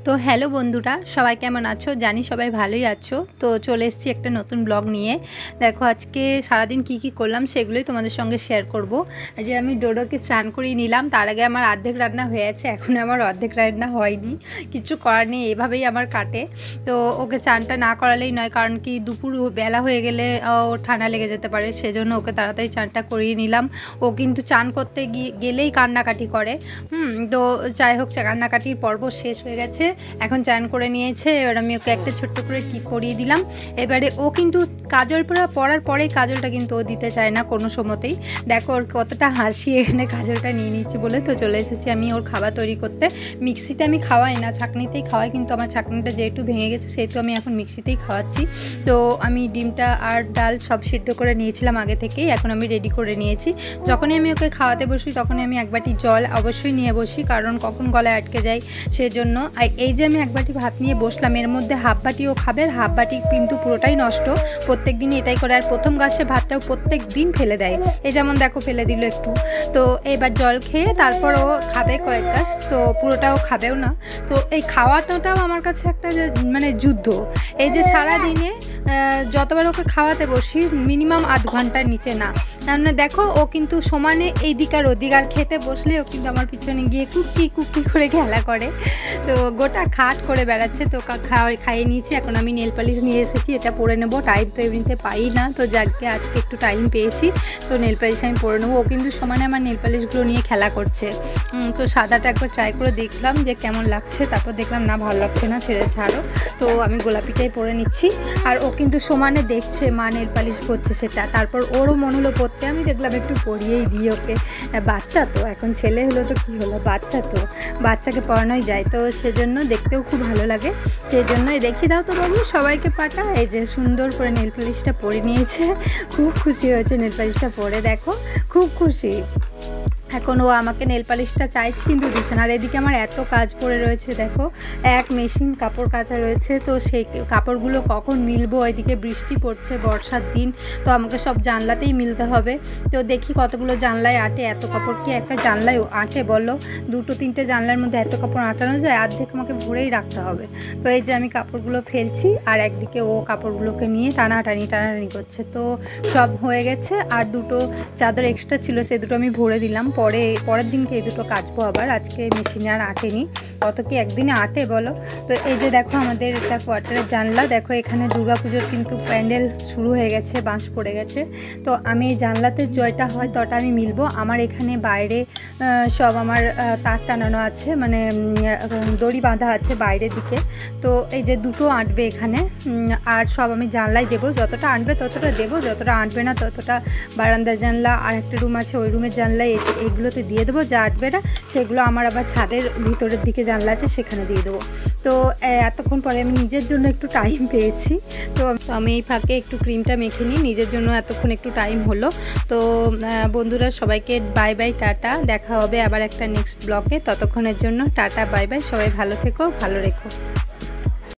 তো হ্যালো বন্ধুরা, সবাই কেমন আছো? জানি সবাই ভালোই আছো। তো চলে এসেছি একটা নতুন ব্লগ নিয়ে। দেখো আজকে সারাদিন কি কি করলাম সেগুলোই তোমাদের সঙ্গে শেয়ার করব। যে আমি ডোডোকে স্নান করিয়ে নিলাম, তার আগে আমার অর্ধেক রান্না হয়ে আছে, এখন আমার অর্ধেক রান্না হয়নি। কিছু করার নেই, এভাবেই আমার কাটে। তো ওকে চানটা না করালেই নয়, কারণ কি দুপুর বেলা হয়ে গেলে ওর ঠান্ডা লেগে যেতে পারে, সেজন্য ওকে তাড়াতাড়ি চানটা করিয়ে নিলাম। ও কিন্তু চান করতে গেলেই কান্নাকাটি করে। তো যাই হোক, কান্নাকাটির পর্ব শেষ হয়ে গেছে, এখন চান করে নিয়েছে। এবার আমি ওকে একটা ছোট্ট করে টিপ পরিয়ে দিলাম। এবারে ও কিন্তু কাজল পরার পরেই কাজলটা কিন্তু ও দিতে চায় না কোনো সময়তেই। দেখো ওর কতটা হাসি, এখানে কাজলটা নিয়ে নিচ্ছি বলে। তো চলে এসেছি আমি ওর খাবার তৈরি করতে। মিক্সিতে আমি খাওয়াই না, ছাঁকনিতেই খাওয়াই, কিন্তু আমার ছাঁকনিটা যেহেতু ভেঙে গেছে সেহেতু আমি এখন মিক্সিতেই খাওয়াচ্ছি। তো আমি ডিমটা আর ডাল সব সিদ্ধ করে নিয়েছিলাম আগে থেকেই, এখন আমি রেডি করে নিয়েছি। যখনই আমি ওকে খাওয়াতে বসি তখনই আমি এক বাটি জল অবশ্যই নিয়ে বসি, কারণ কখন গলায় আটকে যায় সেজন্য। এই যে আমি এক বাটি ভাত নিয়ে বসলাম, এর মধ্যে হাফ বাটি ও খাবে, হাফ বাটি কিন্তু পুরোটাই নষ্ট। প্রত্যেক দিনই এটাই করে, আর প্রথম গাছে ভাতটাও প্রত্যেক দিন ফেলে দেয়। এই যেমন দেখো ফেলে দিল একটু। তো এবার জল খেয়ে তারপর ও খাবে কয়েক গাছ, তো পুরোটাও খাবেও না। তো এই খাওয়াটাও আমার কাছে একটা মানে যুদ্ধ। এই যে সারাদিনে যতবার ওকে খাওয়াতে বসি মিনিমাম আধ ঘন্টার নিচে না। কেননা দেখো ও কিন্তু সমানে এই দিক আর ওদিক, আর খেতে বসলে ও কিন্তু আমার পিছনে গিয়ে কুকি করে খেলা করে। তো গোটা খাট করে বেড়াচ্ছে। তো খাইয়ে নিয়েছি, এখন আমি নেল পালিশ নিয়ে এসেছি, এটা পরে নেবো। টাইম তো এমনিতে পাই না, তো যাকে আজকে একটু টাইম পেয়েছি, তো নেল পালিশ আমি পরে নেবো। ও কিন্তু সমানে আমার নেল পালিশগুলো নিয়ে খেলা করছে। তো সাদাটা একবার ট্রাই করে দেখলাম যে কেমন লাগছে, তারপর দেখলাম না ভালো লাগছে না, ছাড়ো। তো আমি গোলাপিটাই পরে নিচ্ছি, আর ও কিন্তু সমানে দেখছে মা নেল পালিশ করছে সেটা। তারপর ওরও মন হলো পরতে, আমি দেখলাম একটু পরিয়েই দিই ওকে। বাচ্চা তো, এখন ছেলে হলো তো কি হলো, বাচ্চা তো, বাচ্চাকে পরানোই যায়, তো সেজন্য দেখতেও খুব ভালো লাগে। সেই জন্যই দেখিয়ে দাও তো বাবু সবাইকে পাটা। এই যে সুন্দর করে নেল পালিশটা পরে নিয়েছে, খুব খুশি হয়েছে নেল পালিশটা পরে, দেখো খুব খুশি। এখন ও আমাকে নেল পালিশটা চাইছে কিন্তু দিচ্ছে না। আর এদিকে আমার এত কাজ পড়ে রয়েছে, দেখো এক মেশিন কাপড় কাচা রয়েছে, তো সেই কাপড়গুলো কখন মিলবো। এদিকে বৃষ্টি পড়ছে, বর্ষার দিন, তো আমাকে সব জানলাতেই মিলতে হবে। তো দেখি কতগুলো জানলায় আটে, এত কাপড় কি একটা জানলায় আটে বলো? দুটো তিনটে জানলার মধ্যে এত কাপড় আটানো যায়? অর্ধেক আমাকে ভরেই রাখতে হবে। তো এই যে আমি কাপড়গুলো ফেলছি, আর একদিকে ও কাপড়গুলোকে নিয়ে টানাটানি করছে। তো সব হয়ে গেছে, আর দুটো চাদর এক্সট্রা ছিল, সে দুটো আমি ভরে দিলাম। পরের দিনকে এই দুটো কাচবো আবার, আজকে মেশিনে আর আটেনি। কত কি একদিনে আটে বলো? তো এই যে দেখো আমাদের এটা কোয়ার্টারের জানলা, দেখো এখানে দুর্গাপুজোর কিন্তু প্যান্ডেল শুরু হয়ে গেছে, বাঁশ পড়ে গেছে। তো আমি এই জানলাতে জয়টা হয় তটা আমি মিলবো। আমার এখানে বাইরে সব আমার তার টানানো আছে, মানে দড়ি বাঁধা আছে বাইরের দিকে। তো এই যে দুটো আঁটবে এখানে, আর সব আমি জানলায় দেবো। যতটা আঁটবে ততটা দেবো, যতটা আঁটবে না ততটা বারান্দার জানলা আর একটা রুম আছে ওই রুমের জানলায় এগুলোতে দিয়ে দেবো। যা আঁটবে না সেগুলো আমার আবার ছাদের ভিতরের দিকে জানলা আছে সেখানে দিয়ে দেবো। তো এতক্ষণ পরে আমি নিজের জন্য একটু টাইম পেয়েছি, তো আমি এই ফাঁকে একটু ক্রিমটা মেখে নিই, নিজের জন্য এতক্ষণ একটু টাইম হলো। তো বন্ধুরা সবাইকে বাই বাই, টাটা। দেখা হবে আবার একটা নেক্সট ব্লগে, ততক্ষণের জন্য টাটা বাই বাই, সবাই ভালো থেকো, ভালো রেখো।